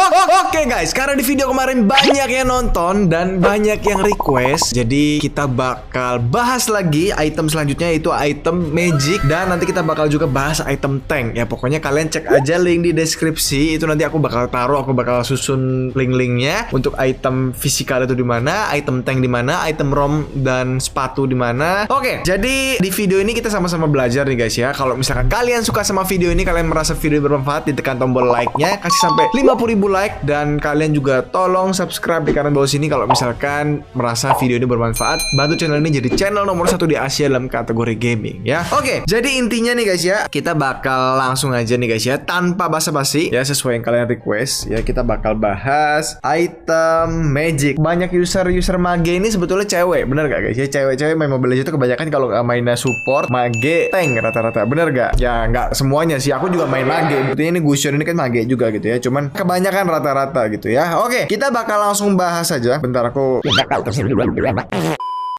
Oke guys, karena di video kemarin banyak yang nonton dan banyak yang request, jadi kita bakal bahas lagi item selanjutnya, yaitu item magic. Dan nanti kita bakal juga bahas item tank. Ya pokoknya kalian cek aja link di deskripsi. Itu nanti aku bakal taruh, aku bakal susun link-linknya untuk item fisikal itu di mana, item tank di mana, item rom dan sepatu di mana. Oke, jadi di video ini kita sama-sama belajar nih guys ya. Kalau misalkan kalian suka sama video ini, kalian merasa video bermanfaat, ditekan tombol like-nya, kasih sampai 50.000 like. Dan kalian juga tolong subscribe di kanan bawah sini kalau misalkan merasa video ini bermanfaat. Bantu channel ini jadi channel nomor 1 di Asia dalam kategori gaming ya. Oke, jadi intinya nih guys ya, kita bakal langsung aja nih guys ya, tanpa basa-basi ya, sesuai yang kalian request ya. Kita bakal bahas item magic. Banyak user mage ini sebetulnya cewek, bener gak guys ya? Cewek-cewek main Mobile Legends itu kebanyakan kalau mainnya support mage tank rata-rata, bener gak? Ya nggak semuanya sih, aku juga main mage. Buktinya ini Gusion ini kan mage juga gitu ya, cuman kebanyakan rata-rata gitu ya. Oke, kita bakal langsung bahas aja. Bentar aku.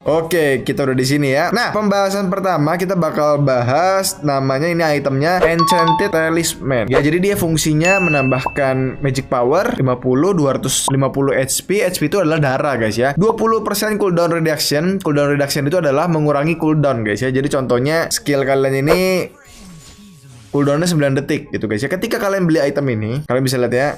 Oke, kita udah di sini ya. Nah, pembahasan pertama kita bakal bahas namanya, ini itemnya Enchanted Talisman. Ya, jadi dia fungsinya menambahkan magic power 50, 250 HP. HP itu adalah darah guys ya. 20% cooldown reduction. Cooldown reduction itu adalah mengurangi cooldown guys ya. Jadi contohnya skill kalian ini cooldownnya 9 detik gitu guys ya. Ketika kalian beli item ini, kalian bisa lihat ya,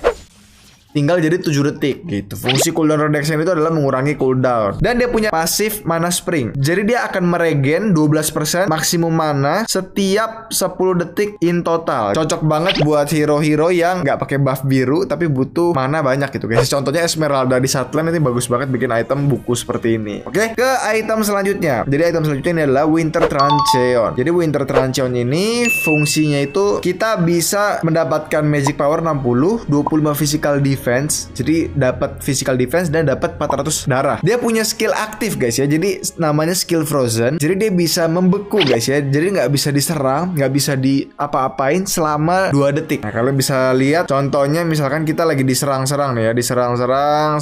tinggal jadi 7 detik gitu. Fungsi cooldown reduction itu adalah mengurangi cooldown. Dan dia punya pasif mana spring. Jadi dia akan meregen 12% maksimum mana setiap 10 detik in total. Cocok banget buat hero-hero yang nggak pakai buff biru tapi butuh mana banyak gitu guys. Contohnya Esmeralda di Satlan ini bagus banget bikin item buku seperti ini. Oke, ke item selanjutnya. Jadi item selanjutnya ini adalah Winter Trancheon. Jadi Winter Trancheon ini fungsinya itu kita bisa mendapatkan magic power 60, 25 physical defense. Jadi dapat physical defense dan dapat 400 darah. Dia punya skill aktif guys ya. Jadi namanya skill frozen. Jadi dia bisa membeku guys ya. Jadi nggak bisa diserang, nggak bisa di apa-apain selama 2 detik. Nah, kalian bisa lihat contohnya, misalkan kita lagi diserang-serang nih ya, diserang-serang,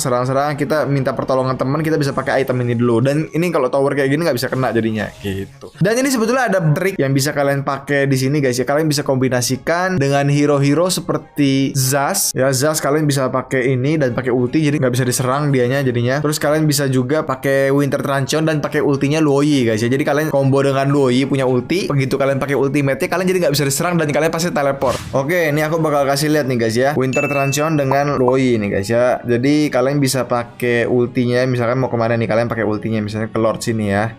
kita minta pertolongan teman, kita bisa pakai item ini dulu. Dan ini kalau tower kayak gini nggak bisa kena jadinya gitu. Dan ini sebetulnya ada trik yang bisa kalian pakai di sini guys ya. Kalian bisa kombinasikan dengan hero-hero seperti Zas ya. Zas kalian bisa pakai ini dan pakai ulti, jadi nggak bisa diserang dianya jadinya. Terus kalian bisa juga pakai Winter Trancheon dan pakai ultinya Luoyi guys ya. Jadi kalian combo dengan Luoyi punya ulti, begitu kalian pakai ultimate-nya kalian jadi nggak bisa diserang dan kalian pasti teleport. Oke, ini aku bakal kasih lihat nih guys ya, Winter Trancheon dengan Luoyi nih guys ya. Jadi kalian bisa pakai ultinya, misalkan mau kemana nih, kalian pakai ultinya misalnya ke Lord sini ya.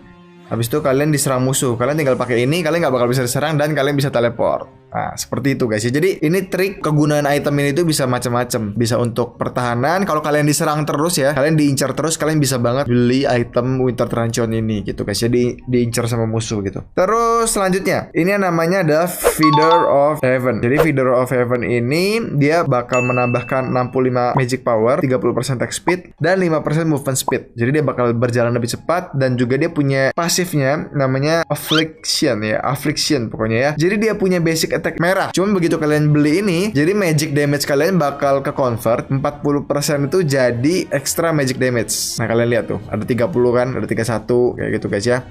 Habis itu kalian diserang musuh, kalian tinggal pakai ini, kalian nggak bakal bisa diserang dan kalian bisa teleport. Nah, seperti itu guys ya. Jadi ini trik kegunaan item ini tuh bisa macam-macam. Bisa untuk pertahanan, kalau kalian diserang terus ya, kalian diincar terus, kalian bisa banget beli item Winter Trancheon ini gitu guys. Jadi diincar sama musuh gitu. Terus selanjutnya, ini yang namanya adalah Feeder of Heaven. Jadi Feeder of Heaven ini dia bakal menambahkan 65 magic power, 30% attack speed dan 5% movement speed. Jadi dia bakal berjalan lebih cepat dan juga dia punya pasifnya namanya Affliction ya, Affliction pokoknya ya. Jadi dia punya basic attack merah. Cuman begitu kalian beli ini, jadi magic damage kalian bakal ke convert 40% itu jadi extra magic damage. Nah, kalian lihat tuh, ada 30 kan, ada 31 kayak gitu guys ya.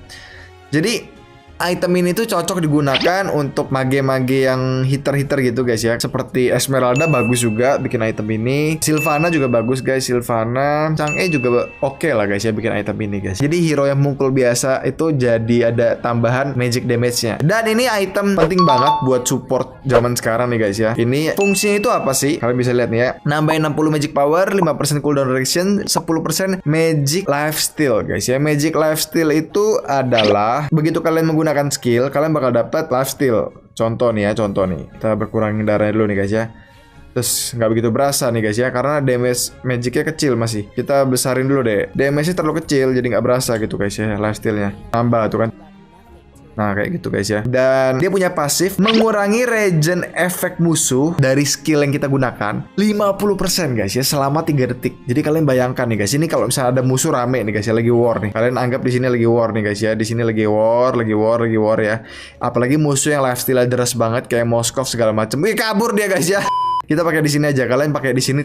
Jadi item ini tuh cocok digunakan untuk mage-mage yang hitter-hitter gitu guys ya. Seperti Esmeralda bagus juga bikin item ini. Sylvana juga bagus guys, Sylvana. Chang'e juga oke lah guys ya bikin item ini guys. Jadi hero yang mukul biasa itu jadi ada tambahan magic damage-nya. Dan ini item penting banget buat support zaman sekarang nih guys ya. Ini fungsinya itu apa sih? Kalian bisa lihat nih ya. Nambahin 60 magic power, 5% cooldown reduction, 10% magic lifesteal guys ya. Magic lifesteal itu adalah begitu kalian menggunakan skill, kalian bakal dapat lifesteal. Contoh nih ya, contoh nih. Kita berkurangin darahnya dulu nih guys ya. Terus nggak begitu berasa nih guys ya, karena damage magicnya kecil masih. Kita besarin dulu deh. Damage-nya terlalu kecil, jadi nggak berasa gitu guys ya lifesteal-nya. Tambah tuh kan. Nah kayak gitu guys ya. Dan dia punya pasif mengurangi regen efek musuh dari skill yang kita gunakan 50% guys ya, selama 3 detik. Jadi kalian bayangkan nih guys, ini kalau misalnya ada musuh rame nih guys ya, lagi war nih. Kalian anggap di sini lagi war nih guys ya. Di sini lagi war ya. Apalagi musuh yang lifesteal deras banget kayak Moskov segala macam. Wih, kabur dia guys ya. Kita pakai di sini aja. Kalian pakai di sini,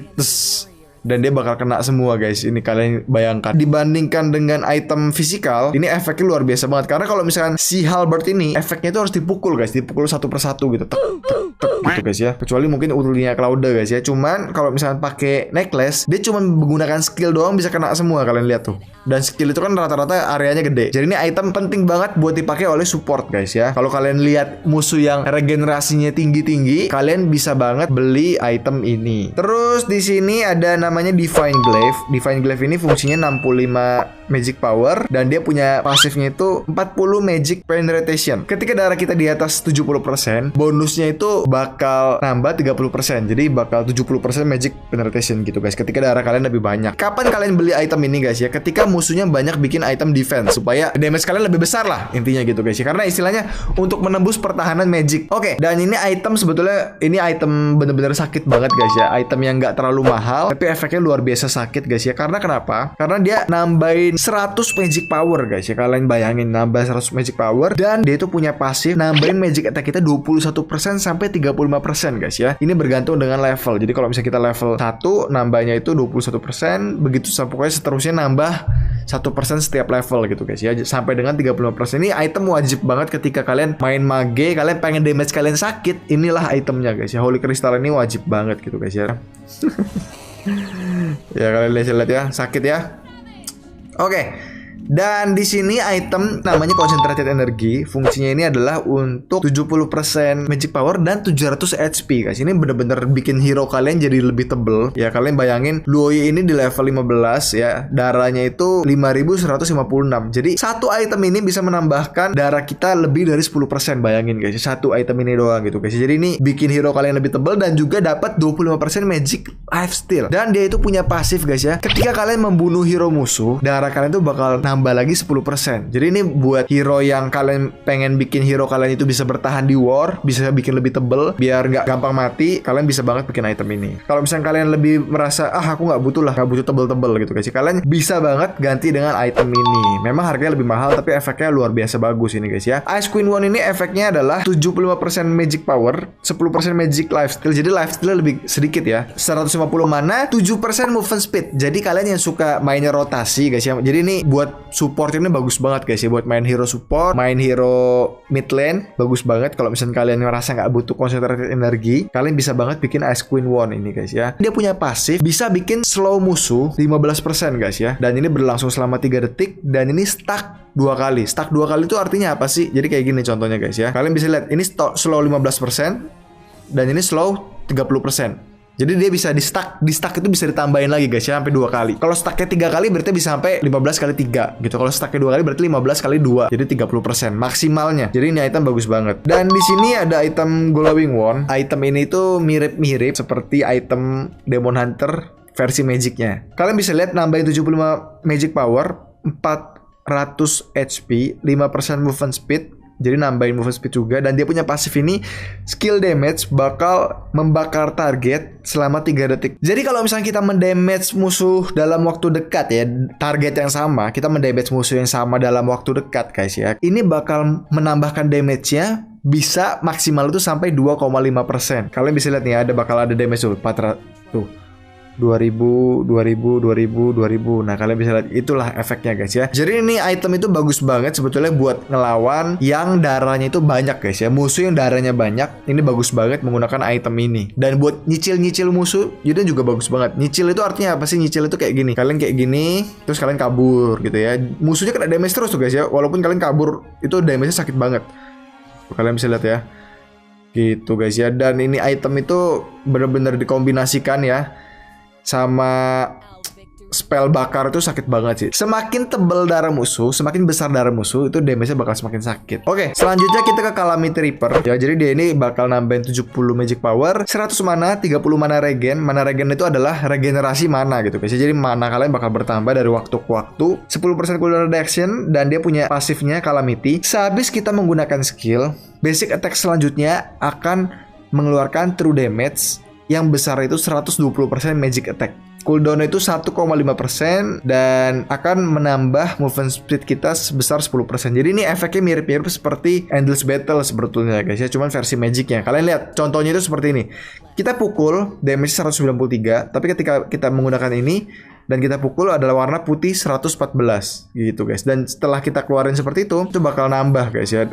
dan dia bakal kena semua guys. Ini kalian bayangkan. Dibandingkan dengan item fisikal, ini efeknya luar biasa banget. Karena kalau misalkan si Halberd ini efeknya itu harus dipukul guys, dipukul satu persatu gitu, tek, tek, tek, gitu guys ya. Kecuali mungkin ultinya Claude guys ya. Cuman kalau misalkan pakai necklace, dia cuma menggunakan skill doang bisa kena semua, kalian lihat tuh. Dan skill itu kan rata-rata areanya gede. Jadi ini item penting banget buat dipakai oleh support guys ya. Kalau kalian lihat musuh yang regenerasinya tinggi-tinggi, kalian bisa banget beli item ini. Terus di sini ada namanya Divine Glaive. Divine Glaive ini fungsinya 65 magic power dan dia punya pasifnya itu 40 magic penetration. Ketika darah kita di atas 70%, bonusnya itu bakal nambah 30%. Jadi bakal 70% magic penetration gitu guys. Ketika darah kalian lebih banyak. Kapan kalian beli item ini guys ya? Ketika musuhnya banyak bikin item defense supaya damage kalian lebih besar lah intinya gitu guys ya. Karena istilahnya untuk menembus pertahanan magic. Oke, dan ini item sebetulnya ini item bener-bener sakit banget guys ya. Item yang nggak terlalu mahal tapi efeknya luar biasa sakit guys ya. Karena kenapa? Karena dia nambahin 100 magic power guys ya. Kalian bayangin nambah 100 magic power dan dia itu punya pasif nambahin magic attack kita 21% sampai 35% guys ya. Ini bergantung dengan level. Jadi kalau misalnya kita level 1 nambahnya itu 21%, begitu pokoknya seterusnya nambah 1% setiap level gitu guys ya. Sampai dengan 35%. Ini item wajib banget ketika kalian main mage, kalian pengen damage kalian sakit, inilah itemnya guys ya. Holy Crystal ini wajib banget gitu guys ya. Ya kalian lihat ya, sakit ya. Oke. Dan di sini item namanya Concentrated Energy. Fungsinya ini adalah untuk 70% magic power dan 700 HP guys. Ini bener-bener bikin hero kalian jadi lebih tebel. Ya kalian bayangin Luoyi ini di level 15 ya. Darahnya itu 5156. Jadi satu item ini bisa menambahkan darah kita lebih dari 10%. Bayangin guys, satu item ini doang gitu guys. Jadi ini bikin hero kalian lebih tebel dan juga dapat 25% magic lifesteal. Dan dia itu punya pasif guys ya. Ketika kalian membunuh hero musuh, darah kalian tuh bakal nambah lagi 10%. Jadi ini buat hero yang kalian pengen bikin hero kalian itu bisa bertahan di war, bisa bikin lebih tebel, biar nggak gampang mati, kalian bisa banget bikin item ini. Kalau misalnya kalian lebih merasa, aku nggak butuh lah, nggak butuh tebel-tebel gitu guys, kalian bisa banget ganti dengan item ini. Memang harganya lebih mahal, tapi efeknya luar biasa bagus ini guys ya. Ice Queen One ini efeknya adalah 75% magic power, 10% magic lifesteal. Jadi lifesteal lebih sedikit ya. 150 mana, 7% movement speed. Jadi kalian yang suka mainnya rotasi guys ya. Jadi ini buat support ini bagus banget guys ya, buat main hero support, main hero mid lane bagus banget. Kalau misalnya kalian ngerasa nggak butuh concentrated energi, kalian bisa banget bikin Ice Queen One ini guys ya. Dia punya pasif bisa bikin slow musuh 15% guys ya, dan ini berlangsung selama 3 detik dan ini stuck 2 kali. Stuck 2 kali itu artinya apa sih? Jadi kayak gini contohnya guys ya. Kalian bisa lihat ini slow 15% dan ini slow 30%. Jadi dia bisa di stuck itu bisa ditambahin lagi guys ya sampai 2 kali. Kalau stucknya 3 kali berarti bisa sampai 15 kali 3 gitu. Kalau stucknya 2 kali berarti 15 kali 2. Jadi 30% maksimalnya. Jadi ini item bagus banget. Dan di sini ada item Glowing Wand. Item ini tuh mirip-mirip seperti item Demon Hunter versi magicnya. Kalian bisa lihat nambahin 75 magic power, 400 HP, 5% movement speed. Jadi nambahin movement speed juga. Dan dia punya pasif ini skill damage bakal membakar target selama 3 detik. Jadi kalau misalnya kita mendamage musuh dalam waktu dekat ya, target yang sama, kita mendamage musuh yang sama dalam waktu dekat guys ya, ini bakal menambahkan damage-nya bisa maksimal itu sampai 2,5%. Kalian bisa lihat nih ada bakal ada damage tuh 400 tuh 2000. Nah kalian bisa lihat itulah efeknya guys ya. Jadi ini item itu bagus banget sebetulnya buat ngelawan yang darahnya itu banyak guys ya. Musuh yang darahnya banyak ini bagus banget menggunakan item ini. Dan buat nyicil musuh itu juga bagus banget. Nyicil itu artinya apa sih? Nyicil itu kayak gini. Kalian kayak gini terus kalian kabur gitu ya. Musuhnya kena damage terus tuh guys ya. Walaupun kalian kabur itu damage-nya sakit banget. Kalian bisa lihat ya. Gitu guys ya. Dan ini item itu benar-benar dikombinasikan ya sama spell bakar itu sakit banget sih. Semakin tebel darah musuh, semakin besar darah musuh, itu damage-nya bakal semakin sakit. Oke, selanjutnya kita ke Calamity Reaper. Ya, jadi dia ini bakal nambahin 70 magic power, 100 mana, 30 mana regen. Mana regen itu adalah regenerasi mana gitu guys. Jadi mana kalian bakal bertambah dari waktu ke waktu. 10% cooldown reduction dan dia punya pasifnya Calamity. Sehabis kita menggunakan skill, basic attack selanjutnya akan mengeluarkan true damage yang besar itu 120% magic attack. Cooldown itu 1,5% dan akan menambah movement speed kita sebesar 10%. Jadi ini efeknya mirip-mirip seperti Endless Battle sebetulnya guys ya, cuman versi magicnya. Kalian lihat contohnya itu seperti ini. Kita pukul damage 193, tapi ketika kita menggunakan ini dan kita pukul adalah warna putih 114 gitu guys. Dan setelah kita keluarin seperti itu bakal nambah guys ya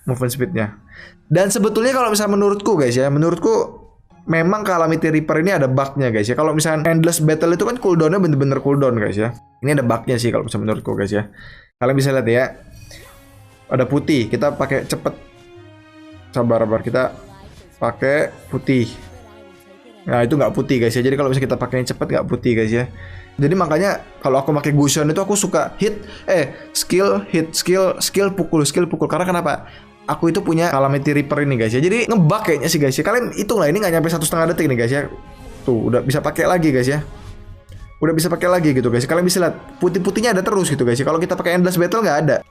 movement speednya. Dan sebetulnya kalau misalnya menurutku guys ya, menurutku memang Calamity Reaper ini ada bugnya guys ya. Kalau misalnya Endless Battle itu kan cooldownnya bener-bener cooldown guys ya. Ini ada bugnya sih kalau misalnya menurutku guys ya. Kalian bisa lihat ya, ada putih, kita pakai cepet. Sabar kita pakai putih. Nah itu nggak putih guys ya. Jadi kalau misalnya kita pakai cepet nggak putih guys ya. Jadi makanya kalau aku pakai Gusion itu aku suka skill pukul. Karena kenapa? Aku itu punya Calamity Reaper ini guys ya. Jadi ngebug kayaknya sih guys ya. Kalian hitung lah, ini nggak nyampe 1,5 detik nih guys ya. Tuh udah bisa pakai lagi guys ya. Udah bisa pakai lagi gitu guys. Kalian bisa lihat putih-putihnya ada terus gitu guys ya. Kalau kita pakai Endless Battle nggak ada.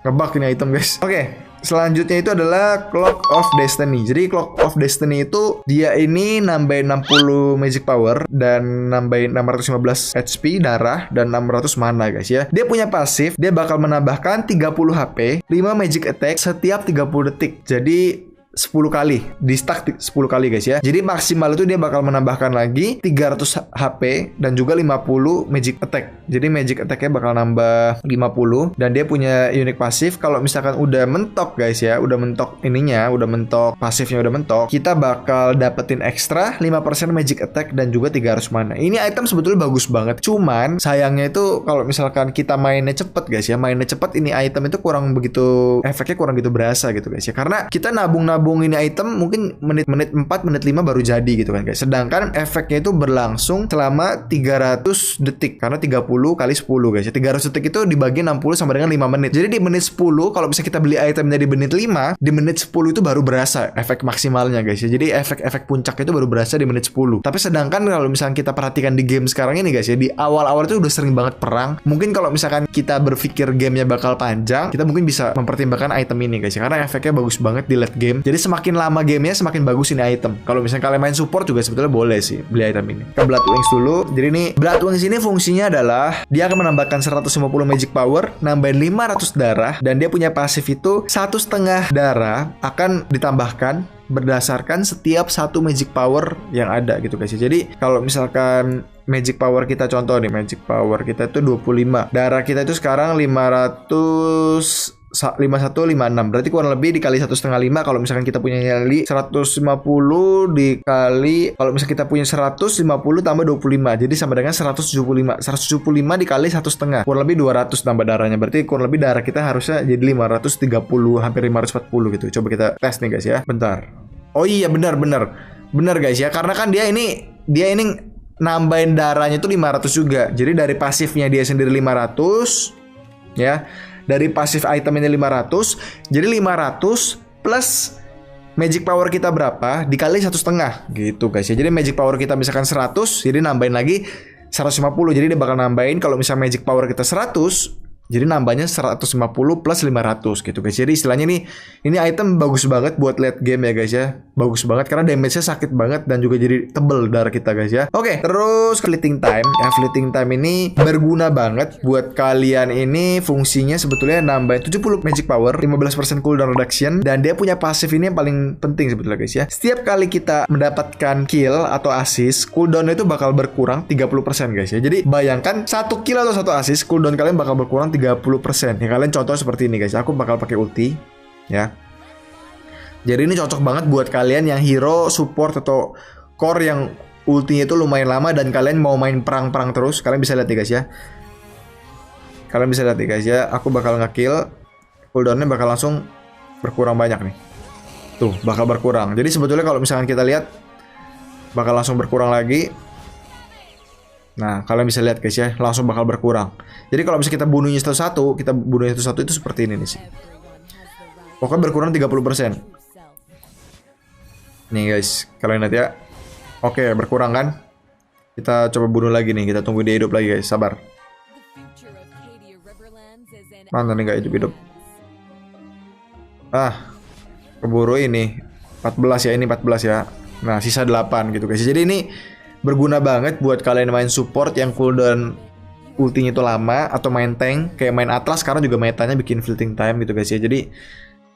Ngebug ini item guys. Oke, selanjutnya itu adalah Clock of Destiny. Jadi Clock of Destiny itu dia ini nambahin 60 magic power dan nambahin 615 HP darah dan 600 mana guys ya. Dia punya pasif, dia bakal menambahkan 30 HP, 5 magic attack setiap 30 detik. Jadi 10 kali, di stack 10 kali guys ya. Jadi maksimal itu dia bakal menambahkan lagi 300 HP dan juga 50 magic attack. Jadi magic attack-nya bakal nambah 50 dan dia punya unique pasif. Kalau misalkan udah mentok guys ya, udah mentok ininya, udah mentok pasifnya udah mentok, kita bakal dapetin ekstra 5% magic attack dan juga 300 mana. Ini item sebetulnya bagus banget. Cuman sayangnya itu kalau misalkan kita mainnya cepet guys ya, mainnya cepet ini item itu kurang begitu, efeknya kurang gitu berasa gitu guys ya. Karena kita nabung ini item mungkin menit 4, menit 5 baru jadi gitu kan guys. Sedangkan efeknya itu berlangsung selama 300 detik karena 30 kali 10 guys ya. 300 detik itu dibagi 60 sama dengan 5 menit. Jadi di menit 10 kalau bisa kita beli itemnya di menit 5, di menit 10 itu baru berasa efek maksimalnya guys ya. Jadi efek puncak itu baru berasa di menit 10. Tapi sedangkan kalau misalkan kita perhatikan di game sekarang ini guys ya, di awal-awal itu udah sering banget perang. Mungkin kalau misalkan kita berpikir gamenya bakal panjang, kita mungkin bisa mempertimbangkan item ini guys ya, karena efeknya bagus banget di late game. Jadi semakin lama gamenya semakin bagus ini item. Kalau misalnya kalian main support juga sebetulnya boleh sih beli item ini. Ke Blood Wings dulu. Jadi ini Blood Wings ini fungsinya adalah dia akan menambahkan 150 magic power, nambahin 500 darah, dan dia punya pasif itu 1,5 darah akan ditambahkan berdasarkan setiap satu magic power yang ada gitu guys. Jadi kalau misalkan magic power kita, contoh nih, magic power kita itu 25, darah kita itu sekarang 5156, berarti kurang lebih dikali 1,5. Kalau misalkan kita punya nyali 150 dikali, kalau misalkan kita punya 150 tambah 25, jadi sama dengan 175 dikali 1,5, kurang lebih 200 tambah darahnya. Berarti kurang lebih darah kita harusnya jadi 530, hampir 540 gitu. Coba kita tes nih guys ya. Bentar. Oh iya, benar guys ya, karena kan dia ini nambahin darahnya itu 500 juga. Jadi dari pasifnya dia sendiri 500 ya. Dari pasif item ini 500, jadi 500 plus magic power kita berapa dikali 1,5 gitu guys ya. Jadi magic power kita misalkan 100, jadi nambahin lagi 150. Jadi dia bakal nambahin, kalau misalnya magic power kita 100, jadi nambahnya 150 plus 500 gitu guys. Jadi istilahnya ini item bagus banget buat late game ya guys ya. Bagus banget karena damage-nya sakit banget dan juga jadi tebel darah kita guys ya. Oke, terus fleeting time. Ya, fleeting time ini berguna banget buat kalian. Ini fungsinya sebetulnya nambahin 70 magic power, 15% cooldown reduction, dan dia punya pasif ini yang paling penting sebetulnya guys ya. Setiap kali kita mendapatkan kill atau assist, cooldown itu bakal berkurang 30% guys ya. Jadi bayangkan 1 kill atau 1 assist, cooldown kalian bakal berkurang 30%. Ya kalian contoh seperti ini guys. Aku bakal pakai ulti ya. Jadi ini cocok banget buat kalian yang hero, support, atau core yang ultinya itu lumayan lama dan kalian mau main perang-perang terus. Kalian bisa lihat nih guys ya. Kalian bisa lihat nih guys ya. Aku bakal nge-kill, cooldownnya bakal langsung berkurang banyak nih. Tuh, bakal berkurang. Jadi sebetulnya kalau misalkan kita lihat, bakal langsung berkurang lagi. Nah, kalian bisa lihat guys ya, langsung bakal berkurang. Jadi kalau misalnya kita bunuhnya satu-satu, itu seperti ini nih sih. Pokoknya berkurang 30%. Nih guys, kalian lihat ya. Oke, berkurang kan? Kita coba bunuh lagi nih, kita tunggu dia hidup lagi guys, sabar. Mana nih gak hidup-hidup? Ah, keburu ini. 14 ya, ini 14 ya. Nah, sisa 8 gitu guys. Jadi ini berguna banget buat kalian main support yang cooldown ultinya itu lama, atau main tank kayak main Atlas sekarang juga metanya bikin fleeting time gitu guys ya. Jadi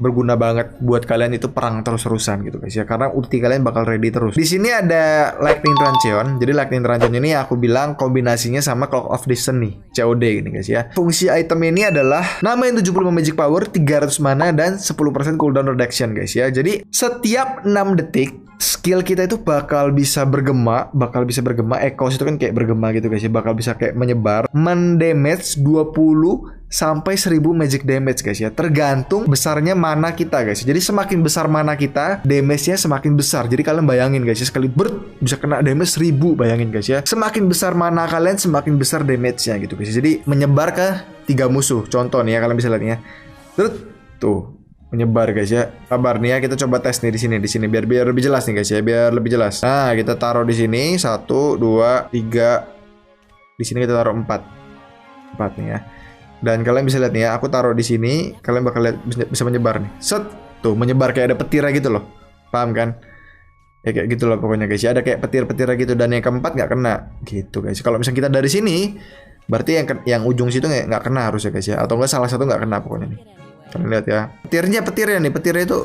berguna banget buat kalian itu perang terus-terusan gitu guys ya, karena ulti kalian bakal ready terus. Di sini ada Lightning Trancheon. Jadi Lightning Trancheon ini aku bilang kombinasinya sama Clock of Destiny COD ini guys ya. Fungsi item ini adalah nambahin 75 magic power, 300 mana, dan 10% cooldown reduction guys ya. Jadi setiap 6 detik skill kita itu bakal bisa bergema. Echoes itu kan kayak bergema gitu guys ya, bakal bisa kayak menyebar, mendamage 20 sampai 1000 magic damage guys ya, tergantung besarnya mana kita guys. Jadi semakin besar mana kita, damage-nya semakin besar. Jadi kalian bayangin guys ya, sekali bisa kena damage 1000, bayangin guys ya. Semakin besar mana kalian, semakin besar damage-nya gitu guys. Jadi menyebar ke 3 musuh. Contoh nih ya, kalian bisa lihat nih ya. Tuh, menyebar guys ya. Sabar nih ya, kita coba tes nih di sini biar lebih jelas nih guys ya, biar lebih jelas. Nah, kita taruh di sini 1 2 3. Di sini kita taruh 4 nih ya. Dan kalian bisa lihat nih ya, aku taruh di sini, kalian bakal lihat bisa menyebar nih. Set, tuh menyebar kayak ada petirnya gitu loh. Paham kan? Ya kayak gitu loh pokoknya guys ya, ada kayak petir-petirnya gitu, dan yang keempat nggak kena gitu guys. Kalau misalnya kita dari sini, berarti yang ujung situ nggak kena harusnya guys ya, atau enggak salah satu nggak kena pokoknya nih. Kalian lihat ya, petirnya itu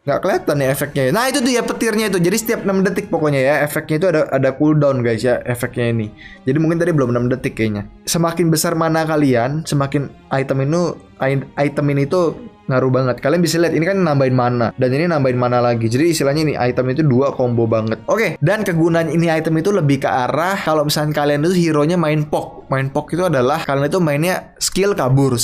nggak kelihatan nih efeknya. Nah itu tuh ya petirnya itu. Jadi setiap 6 detik pokoknya ya, efeknya itu ada cooldown guys ya, efeknya ini. Jadi mungkin tadi belum 6 detik kayaknya. Semakin besar mana kalian, semakin item ini tuh ngaruh banget. Kalian bisa lihat ini kan nambahin mana, dan ini nambahin mana lagi. Jadi istilahnya ini item itu 2 combo banget. Oke, dan kegunaan ini item itu lebih ke arah kalau misalnya kalian itu hero-nya main POK. Main POK itu adalah kalian itu mainnya skill kabur,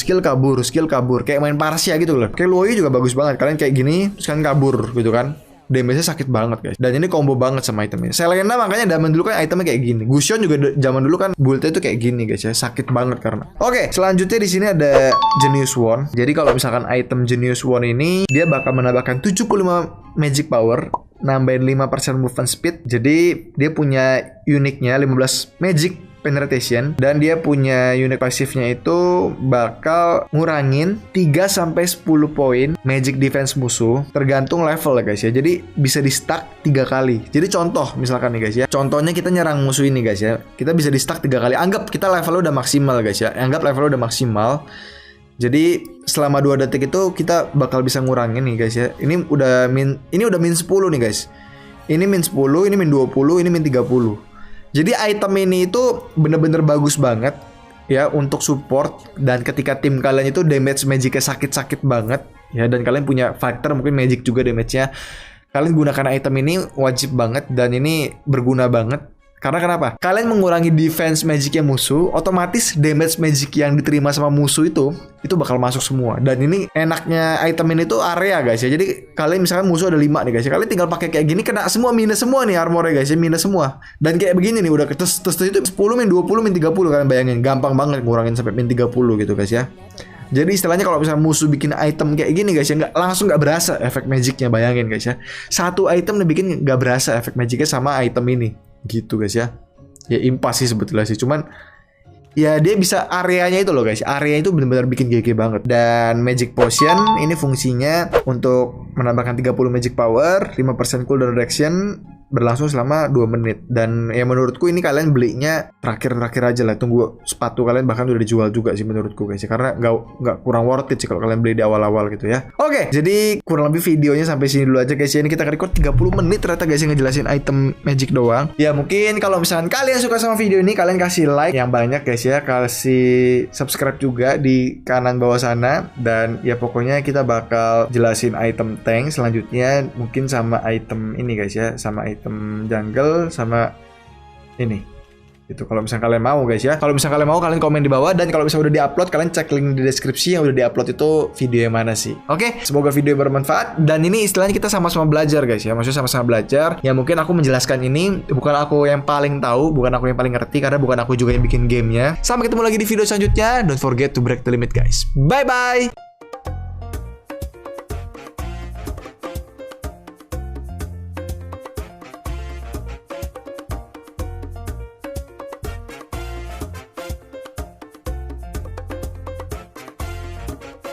kayak main Parsia gitu loh. Kayak Luoyi juga bagus banget. Kalian kayak gini terus kan kabur gitu kan. Damage-nya sakit banget guys. Dan ini combo banget sama item ini. Selena makanya zaman dulu kan itemnya kayak gini. Gusion juga zaman dulu kan build-nya itu kayak gini guys ya. Sakit banget karena. Oke, selanjutnya di sini ada Genius Wand. Jadi kalau misalkan item Genius Wand ini dia bakal menambahkan 75 magic power, nambahin 5% movement speed. Jadi dia punya uniknya 15 magic penetration, dan dia punya unit pasifnya itu bakal ngurangin 3-10 poin magic defense musuh tergantung level ya guys ya. Jadi bisa di stack 3 kali. Jadi contoh misalkan nih guys ya, contohnya kita nyerang musuh ini guys ya, kita bisa di stack 3 kali. Anggap kita levelnya udah maksimal guys ya, jadi selama 2 detik itu kita bakal bisa ngurangin nih guys ya. Ini udah min 10 nih guys. Ini min 10, ini min 20, ini min 30. Jadi item ini itu bener-bener bagus banget ya untuk support, dan ketika tim kalian itu damage magicnya sakit-sakit banget ya, dan kalian punya fighter mungkin magic juga damage-nya, kalian gunakan item ini wajib banget, dan ini berguna banget. Karena kenapa? Kalian mengurangi defense magicnya musuh, otomatis damage magic yang diterima sama musuh itu bakal masuk semua. Dan ini enaknya item ini tuh area guys ya. Jadi kalian misalkan musuh ada 5 nih guys ya, kalian tinggal pakai kayak gini, kena semua, minus semua nih armornya guys ya, minus semua. Dan kayak begini nih udah terus itu 10 min 20 min 30, kalian bayangin gampang banget ngurangin sampai min 30 gitu guys ya. Jadi istilahnya kalau misalnya musuh bikin item kayak gini guys ya, nggak berasa efek magicnya, bayangin guys ya. Satu item nih bikin nggak berasa efek magicnya sama item ini gitu guys ya. Ya impas sih sebetulnya sih, cuman ya dia bisa areanya itu loh guys. Area itu benar-benar bikin GG banget. Dan Magic Potion ini fungsinya untuk menambahkan 30 magic power, 5% cooldown reduction, berlangsung selama 2 menit. Dan ya menurutku ini kalian belinya terakhir aja lah. Tunggu sepatu kalian bahkan udah dijual juga sih menurutku guys ya, karena nggak kurang worth it sih kalau kalian beli di awal-awal gitu ya. Oke, jadi kurang lebih videonya sampai sini dulu aja guys ya. Ini kita record 30 menit ternyata guys yang ngejelasin item magic doang. Ya mungkin kalau misalkan kalian suka sama video ini, kalian kasih like yang banyak guys ya, kasih subscribe juga di kanan bawah sana. Dan ya pokoknya kita bakal jelasin item tank selanjutnya, mungkin sama item ini guys ya, sama item jungle sama ini itu. Kalau misalnya kalian mau guys ya, kalau misalnya kalian mau, kalian komen di bawah. Dan kalau misalnya udah diupload, kalian cek link di deskripsi yang udah diupload itu video yang mana sih. Oke, semoga video bermanfaat. Dan ini istilahnya kita sama-sama belajar guys ya, maksudnya sama-sama belajar. Ya mungkin aku menjelaskan ini bukan aku yang paling tahu, bukan aku yang paling ngerti, karena bukan aku juga yang bikin gamenya. Sampai ketemu lagi di video selanjutnya. Don't forget to break the limit guys. Bye bye.